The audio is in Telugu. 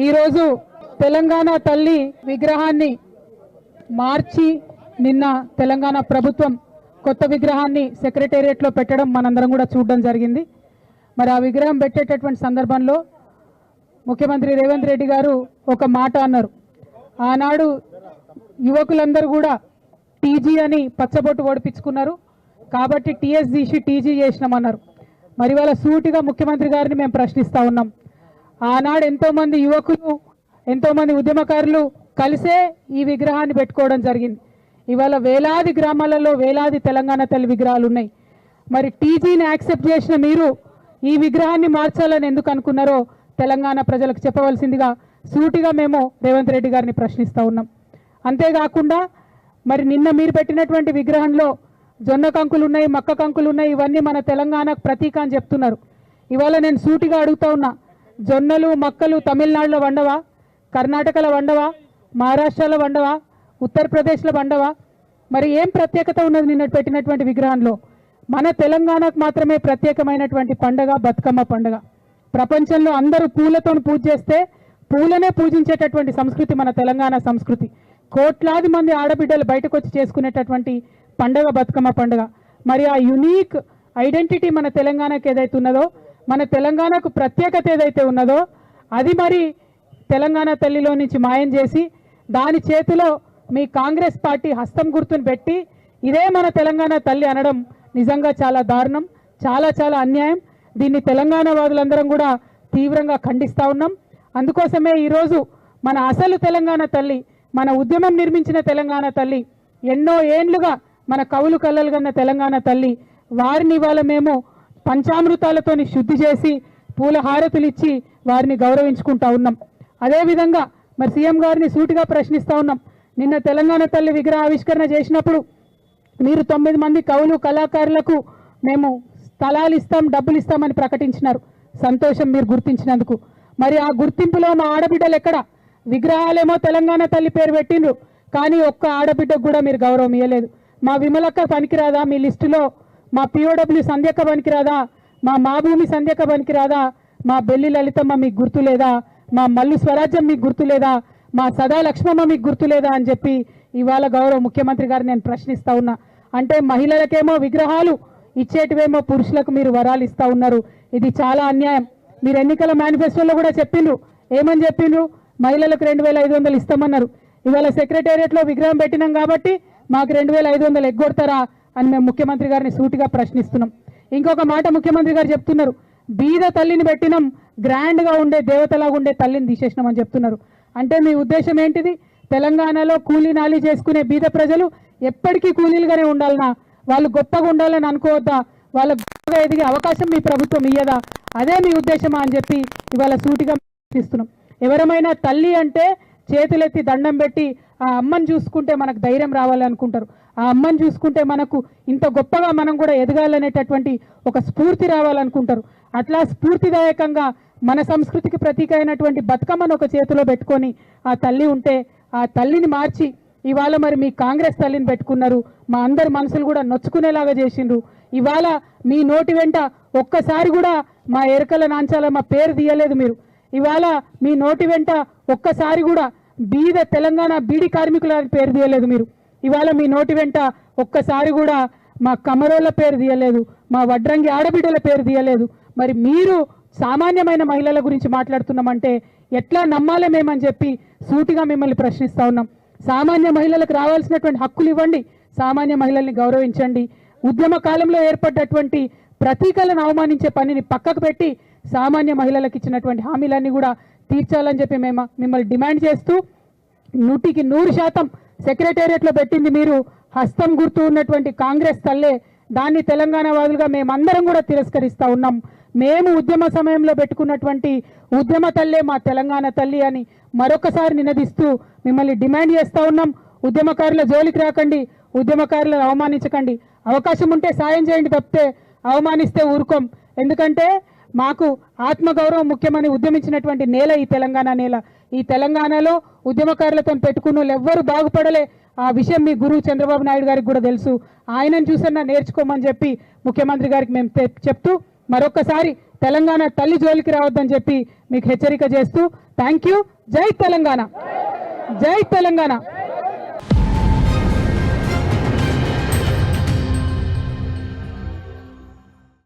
ఈరోజు తెలంగాణ తల్లి విగ్రహాన్ని మార్చి నిన్న తెలంగాణ ప్రభుత్వం కొత్త విగ్రహాన్ని సెక్రటేరియట్లో పెట్టడం మనందరం కూడా చూడడం జరిగింది. మరి ఆ విగ్రహం పెట్టేటటువంటి సందర్భంలో ముఖ్యమంత్రి రేవంత్ రెడ్డి గారు ఒక మాట అన్నారు. ఆనాడు యువకులందరూ కూడా టీజీ అని పచ్చబొట్టు ఓడిపించుకున్నారు కాబట్టి టీఎస్ తీసి టీజీ చేసినామన్నారు. మరి వాళ్ళ సూటిగా ముఖ్యమంత్రి గారిని మేము ప్రశ్నిస్తూ ఉన్నాం. ఆనాడు ఎంతోమంది యువకులు ఎంతోమంది ఉద్యమకారులు కలిసే ఈ విగ్రహాన్ని పెట్టుకోవడం జరిగింది. ఇవాళ వేలాది గ్రామాలలో వేలాది తెలంగాణ తల్లి విగ్రహాలు ఉన్నాయి. మరి టీజీని యాక్సెప్ట్ చేసిన మీరు ఈ విగ్రహాన్ని మార్చాలని ఎందుకు అనుకున్నారో తెలంగాణ ప్రజలకు చెప్పవలసిందిగా సూటిగా మేము రేవంత్ రెడ్డి గారిని ప్రశ్నిస్తూ ఉన్నాం. అంతేకాకుండా మరి నిన్న మీరు పెట్టినటువంటి విగ్రహంలో జొన్న కంకులు ఉన్నాయి, మక్క కంకులు ఉన్నాయి, ఇవన్నీ మన తెలంగాణకు ప్రతీక అని చెప్తున్నారు. ఇవాళ నేను సూటిగా అడుగుతా ఉన్నా, జొన్నలు మక్కలు తమిళనాడులో వండవా, కర్ణాటకలో వండవా, మహారాష్ట్రలో వండవా, ఉత్తరప్రదేశ్లో వండవా? మరి ఏం ప్రత్యేకత ఉన్నది నిన్న పెట్టినటువంటి విగ్రహంలో? మన తెలంగాణకు మాత్రమే ప్రత్యేకమైనటువంటి పండగ బతుకమ్మ పండగ. ప్రపంచంలో అందరూ పూలతో పూజ చేస్తే పూలనే పూజించేటటువంటి సంస్కృతి మన తెలంగాణ సంస్కృతి. కోట్లాది మంది ఆడబిడ్డలు బయటకు వచ్చి చేసుకునేటటువంటి పండగ బతుకమ్మ పండుగ. మరి ఆ యునీక్ ఐడెంటిటీ మన తెలంగాణకు ఏదైతే ఉన్నదో, మన తెలంగాణకు ప్రత్యేకత ఏదైతే ఉన్నదో అది మరి తెలంగాణ తల్లిలో నుంచి మాయం చేసి దాని చేతిలో మీ కాంగ్రెస్ పార్టీ హస్తం గుర్తును పెట్టి ఇదే మన తెలంగాణ తల్లి అనడం నిజంగా చాలా దారుణం, చాలా చాలా అన్యాయం. దీన్ని తెలంగాణ వాదులందరం కూడా తీవ్రంగా ఖండిస్తూ ఉన్నాం. అందుకోసమే ఈరోజు మన అసలు తెలంగాణ తల్లి, మన ఉద్యమం నిర్మించిన తెలంగాణ తల్లి, ఎన్నో ఏండ్లుగా మన కవులు కళ్ళలు కన్న తెలంగాణ తల్లి, వారిని ఇవాళ మేము పంచామృతాలతోని శుద్ధి చేసి పూల హారతులు ఇచ్చి వారిని గౌరవించుకుంటా ఉన్నాం. అదేవిధంగా మరి సీఎం గారిని సూటిగా ప్రశ్నిస్తూ ఉన్నాం. నిన్న తెలంగాణ తల్లి విగ్రహ ఆవిష్కరణ చేసినప్పుడు మీరు 9 మంది కవులు కళాకారులకు మేము స్థలాలు ఇస్తాం, డబ్బులు ఇస్తామని ప్రకటించినారు. సంతోషం మీరు గుర్తించినందుకు. మరి ఆ గుర్తింపులో మా ఆడబిడ్డలు ఎక్కడ? విగ్రహాలేమో తెలంగాణ తల్లి పేరు పెట్టిండ్రు, కానీ ఒక్క ఆడబిడ్డకు కూడా మీరు గౌరవం ఇవ్వలేదు. మా విమలక్క పనికిరాదా మీ లిస్టులో? మా పిఓడబ్ల్యూ సంధ్యక్క పనికిరాదా? మా భూమి సంధ్యక్క పనికిరాదా? మా బెల్లి లలితమ్మ మీకు గుర్తు లేదా? మా మల్లు స్వరాజ్యం మీకు గుర్తు లేదా? మా సదా లక్ష్మమ్మ మీకు గుర్తు లేదా అని చెప్పి ఇవాళ గౌరవ ముఖ్యమంత్రి గారు నేను ప్రశ్నిస్తూ ఉన్నా. అంటే మహిళలకేమో విగ్రహాలు ఇచ్చేటివేమో పురుషులకు మీరు వరాలు ఇస్తూ ఉన్నారు. ఇది చాలా అన్యాయం. మీరు ఎన్నికల మేనిఫెస్టోలో కూడా చెప్పిండ్రు. ఏమని చెప్పిండ్రు? మహిళలకు 2500 ఇస్తామన్నారు. ఇవాళ సెక్రటేరియట్లో విగ్రహం పెట్టినాం కాబట్టి మాకు 2500 ఎగ్గొడతారా అని మేము ముఖ్యమంత్రి గారిని సూటిగా ప్రశ్నిస్తున్నాం. ఇంకొక మాట ముఖ్యమంత్రి గారు చెప్తున్నారు, బీద తల్లిని పెట్టినాం, గ్రాండ్గా ఉండే దేవతలాగా ఉండే తల్లిని తీసేసినామని చెప్తున్నారు. అంటే మీ ఉద్దేశం ఏంటిది? తెలంగాణలో కూలీ నాలి చేసుకునే బీద ప్రజలు ఎప్పటికీ కూలీలుగానే ఉండాలనా? వాళ్ళు గొప్పగా ఉండాలని అనుకోవద్దా? వాళ్ళ గొప్పగా ఎదిగే అవకాశం మీ ప్రభుత్వం ఇయ్యదా? అదే మీ ఉద్దేశమా అని చెప్పి ఇవాళ సూటిగా ప్రశ్నిస్తున్నాం. ఎవరమైనా తల్లి అంటే చేతులెత్తి దండం పెట్టి ఆ అమ్మని చూసుకుంటే మనకు ధైర్యం రావాలనుకుంటారు. ఆ అమ్మని చూసుకుంటే మనకు ఇంత గొప్పగా మనం కూడా ఎదగాలనేటటువంటి ఒక స్ఫూర్తి రావాలనుకుంటారు. అట్లా స్ఫూర్తిదాయకంగా మన సంస్కృతికి ప్రతీక అయినటువంటి బతుకమ్మను ఒక చేతిలో పెట్టుకొని ఆ తల్లి ఉంటే ఆ తల్లిని మార్చి ఇవాళ మరి మీ కాంగ్రెస్ తల్లిని పెట్టుకున్నారు. మా అందరి మనసులు కూడా నొచ్చుకునేలాగా చేసిండ్రు. ఇవాళ మీ నోటి వెంట ఒక్కసారి కూడా మా ఎరకల నాంచాల మా పేరు తీయలేదు మీరు. ఇవాళ మీ నోటి వెంట ఒక్కసారి కూడా బీద తెలంగాణ బీడి కార్మికుల పేరు తీయలేదు మీరు. ఇవాళ మీ నోటి వెంట ఒక్కసారి కూడా మా కమరోళ్ళ పేరు తీయలేదు, మా వడ్రంగి ఆడబిడ్డల పేరు తీయలేదు. మరి మీరు సామాన్యమైన మహిళల గురించి మాట్లాడుతున్నామంటే ఎట్లా నమ్మాలి మేమని చెప్పి సూటిగా మిమ్మల్ని ప్రశ్నిస్తూ ఉన్నాం. సామాన్య మహిళలకు రావాల్సినటువంటి హక్కులు ఇవ్వండి, సామాన్య మహిళల్ని గౌరవించండి. ఉద్యమ కాలంలో ఏర్పడ్డటువంటి ప్రతీకలను అవమానించే పనిని పక్కకు పెట్టి సామాన్య మహిళలకు ఇచ్చినటువంటి హామీలన్నీ కూడా తీర్చాలని చెప్పి మేము మిమ్మల్ని డిమాండ్ చేస్తూ 100% సెక్రటేరియట్లో పెట్టింది మీరు హస్తం గుర్తు ఉన్నటువంటి కాంగ్రెస్ తల్లే. దాన్ని తెలంగాణ వాదులుగా మేమందరం కూడా తిరస్కరిస్తూ ఉన్నాం. మేము ఉద్యమ సమయంలో పెట్టుకున్నటువంటి ఉద్యమ తల్లే మా తెలంగాణ తల్లి అని మరొకసారి నినదిస్తూ మిమ్మల్ని డిమాండ్ చేస్తూ ఉన్నాం. ఉద్యమకారుల జోలికి రాకండి, ఉద్యమకారులను అవమానించకండి. అవకాశం ఉంటే సాయం చేయండి తప్పితే అవమానిస్తే ఊరుకోం. ఎందుకంటే మాకు ఆత్మగౌరవం ముఖ్యమని ఉద్యమించినటువంటి నేల ఈ తెలంగాణ నేల. ఈ తెలంగాణలో ఉద్యమకారులతో పెట్టుకున్న వాళ్ళు ఎవ్వరు బాగుపడలే. ఆ విషయం మీ గురువు చంద్రబాబు నాయుడు గారికి కూడా తెలుసు. ఆయనను చూసన్నా నేర్చుకోమని చెప్పి ముఖ్యమంత్రి గారికి మేము చెప్తూ మరొకసారి తెలంగాణ తల్లి జోలికి రావద్దని చెప్పి మీకు హెచ్చరిక చేస్తూ థ్యాంక్ యూ. జై తెలంగాణ, జై తెలంగాణ.